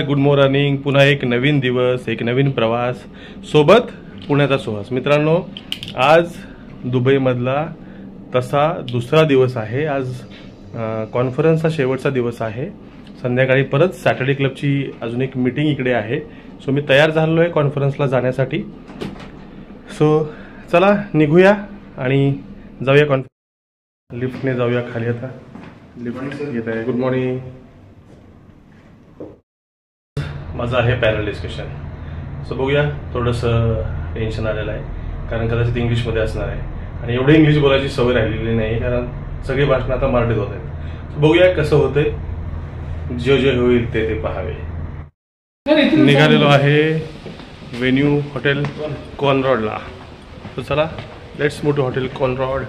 Good morning. पुन्हा एक नवीन दिवस, एक नवीन प्रवास, सोबत पुण्याचा सुहास. मित्रांनो, आज दुबईमधला तसा दुसरा दिवस आहे. आज कॉन्फरन्सचा शेवटचा दिवस आहे. संध्याकाळी परत सॅटर्डे क्लबची अजून एक मीटिंग इकडे आहे. सो मी तयार झालो आहे कॉन्फरन्सला जाण्यासाठी. सो चला निघूया आणि जाऊया लिफ्टने जाऊया खाली. आता लिफ्ट येत आहे. Good morning. माझं आहे पॅनल डिस्कशन. सो बघूया. थोडंसं टेन्शन आलेलं आहे कारण कदाचित इंग्लिशमध्ये असणार आहे आणि एवढी इंग्लिश बोलायची सवय राहिलेली नाही कारण सगळी भाषणं आता मराठीत होत आहेत. बघूया कसं होतंय. जे होईल ते पहावे. निघालेलो आहे वेन्यू हॉटेल कॉनरॉडला. सो चला, let's move to hotel Conrad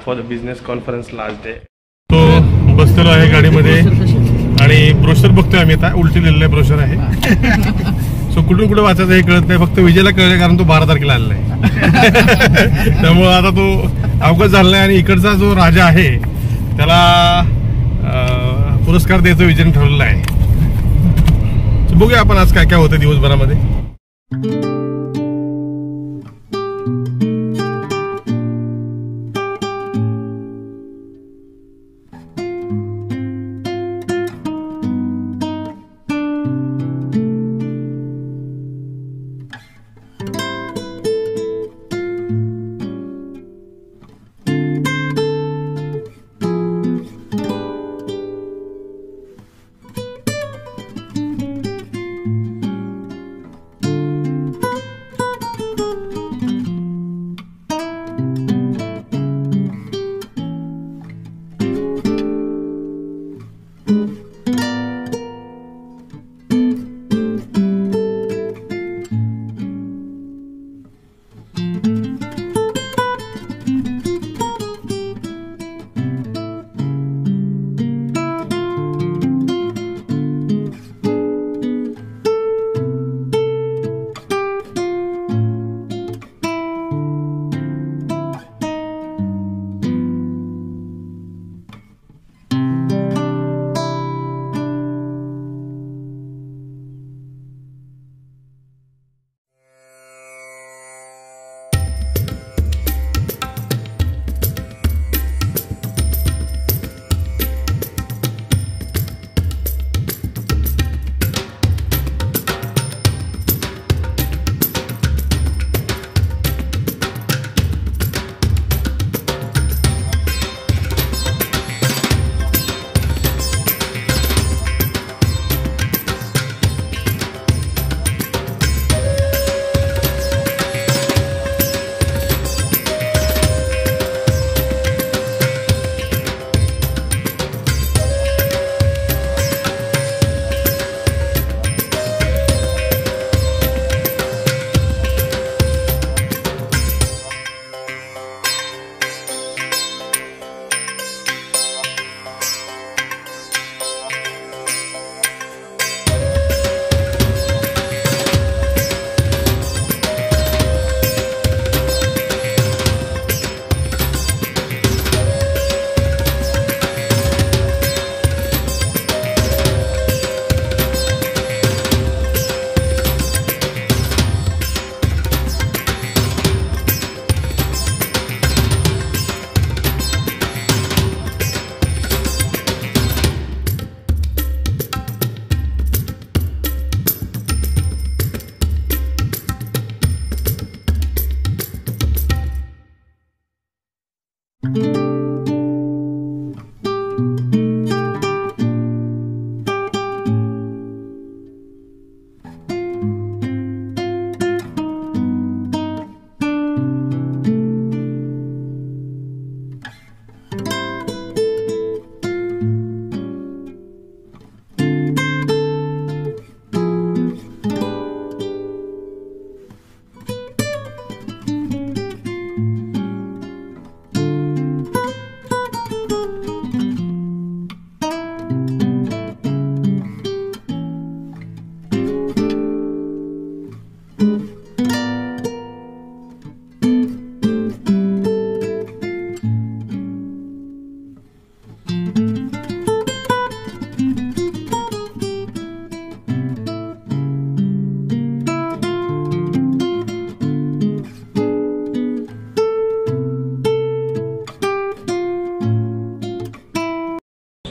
for the business conference last day. तो बसलेलो आहे गाडीमध्ये आणि ब्रोशर बघतोय आम्ही. आता उलटी लिहिलेलं ब्रोशर आहे. सो कुठून कुठे वाचायचं हे कळत नाही. फक्त विजयला कळलं कारण तो 12 तारखेला आलेला आहे. त्यामुळं आता तो अवगत झाला नाही आणि इकडचा जो राजा आहे त्याला पुरस्कार द्यायचं विजयने ठरवलेलं आहे. सो बघूया आपण आज काय काय होतं दिवसभरामध्ये.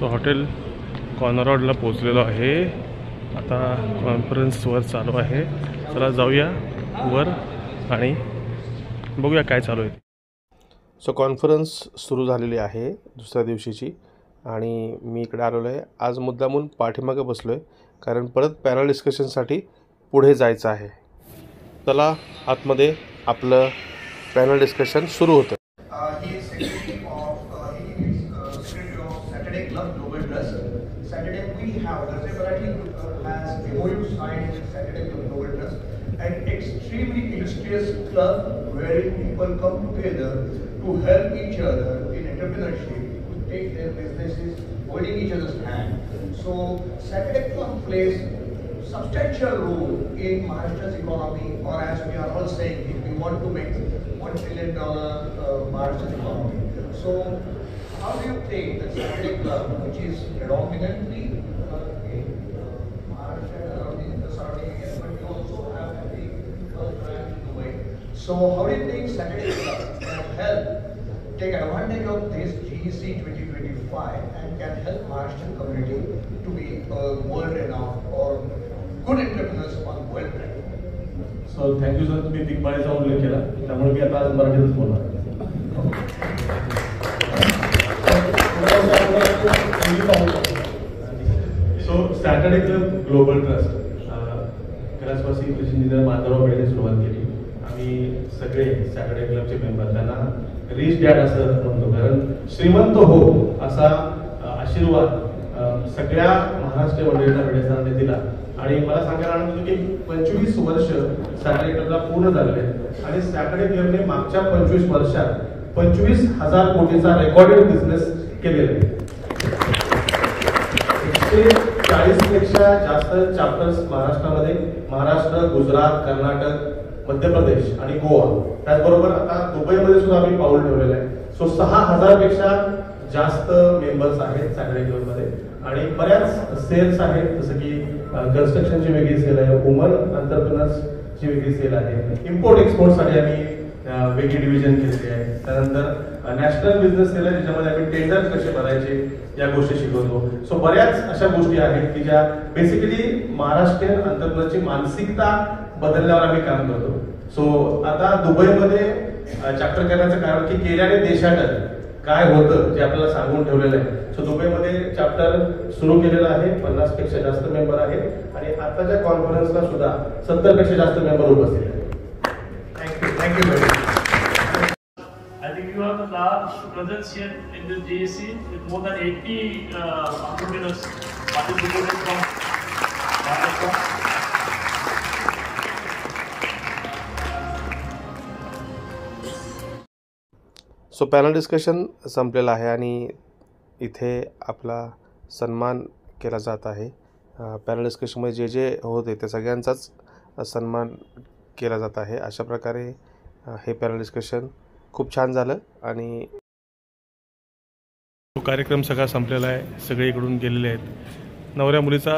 सो हॉटेल कॉर्नरॉडला पोचलेलो आहे. आता कॉन्फरन्सवर चालू आहे. चला जाऊया वर आणि बघूया काय चालू आहे. सो कॉन्फरन्स सुरू झालेली आहे दुसऱ्या दिवशीची आणि मी इकडे आलेलो आहे. आज मुद्दामून पाठीमागे बसलो आहे कारण परत पॅनल डिस्कशनसाठी पुढे जायचं आहे. चला आतमध्ये आपलं पॅनल डिस्कशन सुरू होतं. An extremely illustrious club wherein people come together to help each other in entrepreneurship, to take their businesses holding each other's hand. So Saturday Club plays substantial role in Maharashtra's economy, or as we are all saying, if we want to make $1 trillion Maharashtra's economy. So how do you think that Saturday Club, which is predominantly in Maharashtra and around the surrounding areas, but we also have so how do you think Saturday Club can help take advantage of this GEC 2025 and can help Maharashtrian community to be world renowned or good entrepreneurs on world platform? So thank you sir, तुम्ही big बायचा उल्लेख केला त्यामुळे मी आता आज मराठीतच बोलणार. So Saturday club global trust कैलासवासी कृषी इंजिनियर माधवराव बेडेने सुरुवात केली. आम्ही सगळे सॅटर्डे क्लबचे मेंबर त्यांना रिच डॅड असं म्हणतो कारण श्रीमंत हो असा आशीर्वाद सगळ्या महाराष्ट्रीय मंडळींना बेडेसरांनी दिला. आणि मला सांगायला आनंद होतो की 25 वर्ष सॅटर्डे क्लबला पूर्ण झालेले आणि सॅटर्डे क्लबने मागच्या 25 वर्षात 25,000 कोटीचा रेकॉर्डेड बिझनेस केलेला आहे. 140 पेक्षा जास्त चॅप्टर्स महाराष्ट्रामध्ये, महाराष्ट्र, गुजरात, कर्नाटक, मध्य प्रदेश आणि गोवा, त्याचबरोबर आता दुबईमध्ये सुद्धा आम्ही पाऊल ठेवलेलं आहे. सो 6,000 पेक्षा जास्त मेंबर्स आहेत सॅटर्डे क्लबमध्ये आणि बऱ्याच सेल्स आहेत जसं की कन्स्ट्रक्शनची वेगळी सेल आहे, वुमन एंटरप्रेनर्सची वेगळी सेल आहे, इम्पोर्ट एक्सपोर्टसाठी आम्ही वेगळी डिव्हिजन केलेली आहे. त्यानंतर नॅशनल बिझनेस सेल आहे ज्याच्यामध्ये आम्ही टेंडर कसे भरायचे या गोष्टी शिकवतो. सो बऱ्याच अशा गोष्टी आहेत की ज्या बेसिकली महाराष्ट्रीयन एंटरप्रेनरची मानसिकता बदलण्यावर आम्ही काम करतो. सो आता दुबईमध्ये चॅप्टर करण्याचं कारण की केल्याने देशात काय होतं जे आपल्याला सांगून ठेवलेलं आहे. सो दुबईमध्ये चॅप्टर सुरू केलेलं आहे. 50 पेक्षा जास्त मेंबर आहेत आणि आताच्या कॉन्फरन्सला सुद्धा 70 पेक्षा जास्त मेंबर उपस्थित आहेत. Thank you very much. I think you have the large presence here in the GEC with more than 80 entrepreneurs participating from Maharashtra. So panel discussion संपलेलं आहे आणि इथे आपला सन्मान केला जात आहे. पॅनल डिस्कशनमध्ये जे होते त्या सगळ्यांचाच सन्मान केला जात आहे. अशा प्रकारे हे पॅनल डिस्कशन खूप छान झालं आणि तो कार्यक्रम सगळा संपलेला आहे. सगळे इकडून गेलेले आहेत. नवऱ्या मुलीचा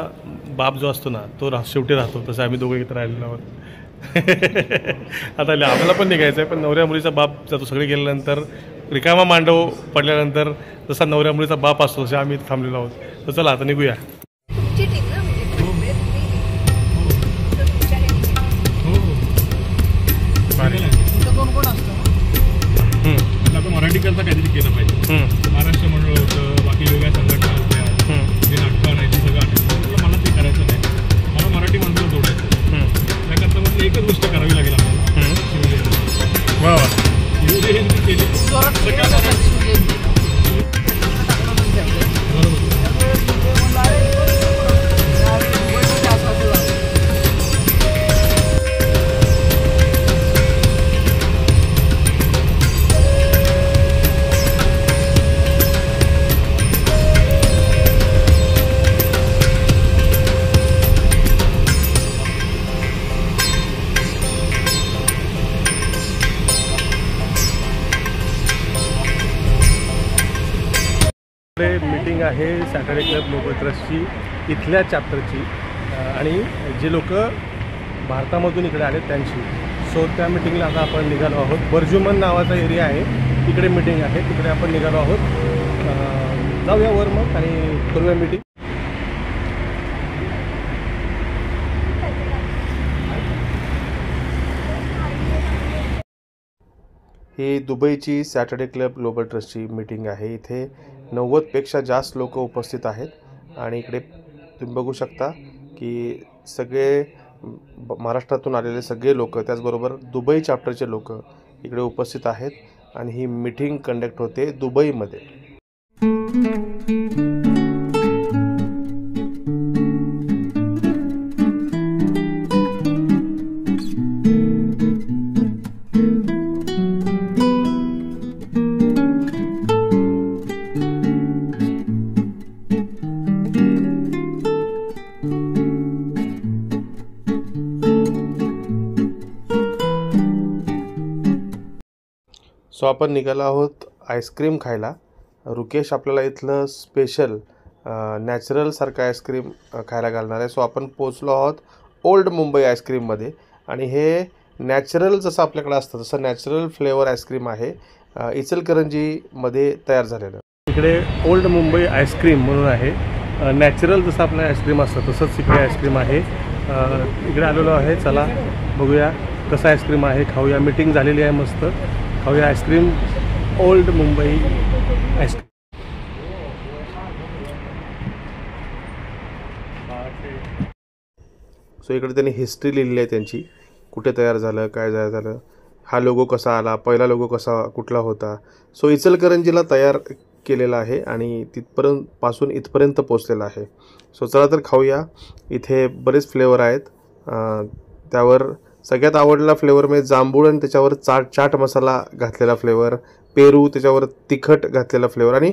बाप जो असतो ना तो शेवटी राहतो. तसं आम्ही दोघं इथं राहिलेलो आहोत. आता आम्हाला पण निघायचं आहे पण नवऱ्या मुलीचा बाप जातो. सगळे गेल्यानंतर रिकामा मांडव पडल्यानंतर जसा नवऱ्या मुलीचा बाप असतो तसे आम्ही थांबलेलो आहोत. तर चला आता निघूया. मराठी करता काहीतरी केलं पाहिजे. महाराष्ट्र मंडळ होतं, बाकी वेगळ्या संघटना होत्या, जे नाटकं आणायची सगळं आणायचं. मला ते करायचं नाही. मला मराठी माणसाला जोडायचं. त्याकरता म्हटलं एकच गोष्ट करावी लागेल आपल्याला. वा वा शिवजयंती केली. मीटिंग आहे सॅटर्डे क्लब ग्लोबल ट्रस्टची इथल्या चॅप्टरची आणि जे लोक भारतामधून इकडे आले त्यांची. सो त्या मीटिंगला आता आपण निघालो आहोत. बर्जुमन नावाचा एरिया आहे तिकडे मीटिंग आहे, तिकडे आपण निघालो आहोत. जाऊया वर मग आणि करूया मीटिंग. ही दुबईची सॅटर्डे क्लब ग्लोबल ट्रस्टची मीटिंग आहे. इथे 90पेक्षा जास्त लोक उपस्थित आहेत आणि इकडे तुम्ही बघू शकता की सगळे महाराष्ट्रातून आलेले सगळे लोक, त्याचबरोबर दुबई चॅप्टरचे लोक इकडे उपस्थित आहेत आणि ही मीटिंग कंडक्ट होते दुबईमध्ये. सो आपण निघालो आहोत आईस्क्रीम खायला. रुकेश आपल्याला इथलं स्पेशल नॅचरलसारखं आईस्क्रीम खायला घालणार आहे. सो आपण पोचलो आहोत ओल्ड मुंबई आईस्क्रीममध्ये आणि हे नॅचरल जसं आपल्याकडे असतं तसं नॅचरल फ्लेवर आईस्क्रीम आहे, इचलकरंजीमध्ये तयार झालेलं. इकडे ओल्ड मुंबई आईस्क्रीम म्हणून आहे. नॅचरल जसं आपलं आईस्क्रीम असतं तसंच इकडे आईस्क्रीम आहे. इकडे आलेलो आहे. चला बघूया कसं आईस्क्रीम आहे, खाऊया. मीटिंग झालेली आहे, मस्त खाऊया ice cream. Old Mumbai ice cream. So इकडे त्यांनी हिस्ट्री लिहिली आहे त्यांची, कुठे तयार झालं, काय झालं, हा लोगो कसा आला, पहिला लोगो कसा कुठला होता. सो इचलकरंजीला तयार केलेला आहे आणि तिथपर्यंत इथपर्यंत पोचलेला आहे. सो चला तर खाऊया. इथे बरेच फ्लेवर आहेत. त्यावर सगळ्यात आवडलेला फ्लेवर म्हणजे जांभूळ आणि त्याच्यावर चाट मसाला घातलेला फ्लेवर, पेरू त्याच्यावर तिखट घातलेला फ्लेवर आणि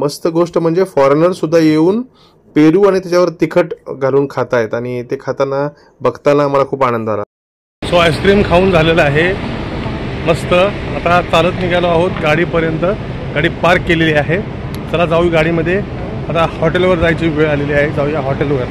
मस्त गोष्ट म्हणजे फॉरेनरसुद्धा येऊन पेरू आणि त्याच्यावर तिखट घालून खात आहेत आणि ते खाताना बघताना मला खूप आनंद आला. सो आईस्क्रीम खाऊन झालेलं आहे मस्त. आता चालत निघालो आहोत गाडीपर्यंत. गाडी पार्क केलेली आहे. चला जाऊ गाडीमध्ये. आता हॉटेलवर जायची वेळ आलेली आहे. जाऊया हॉटेलवर.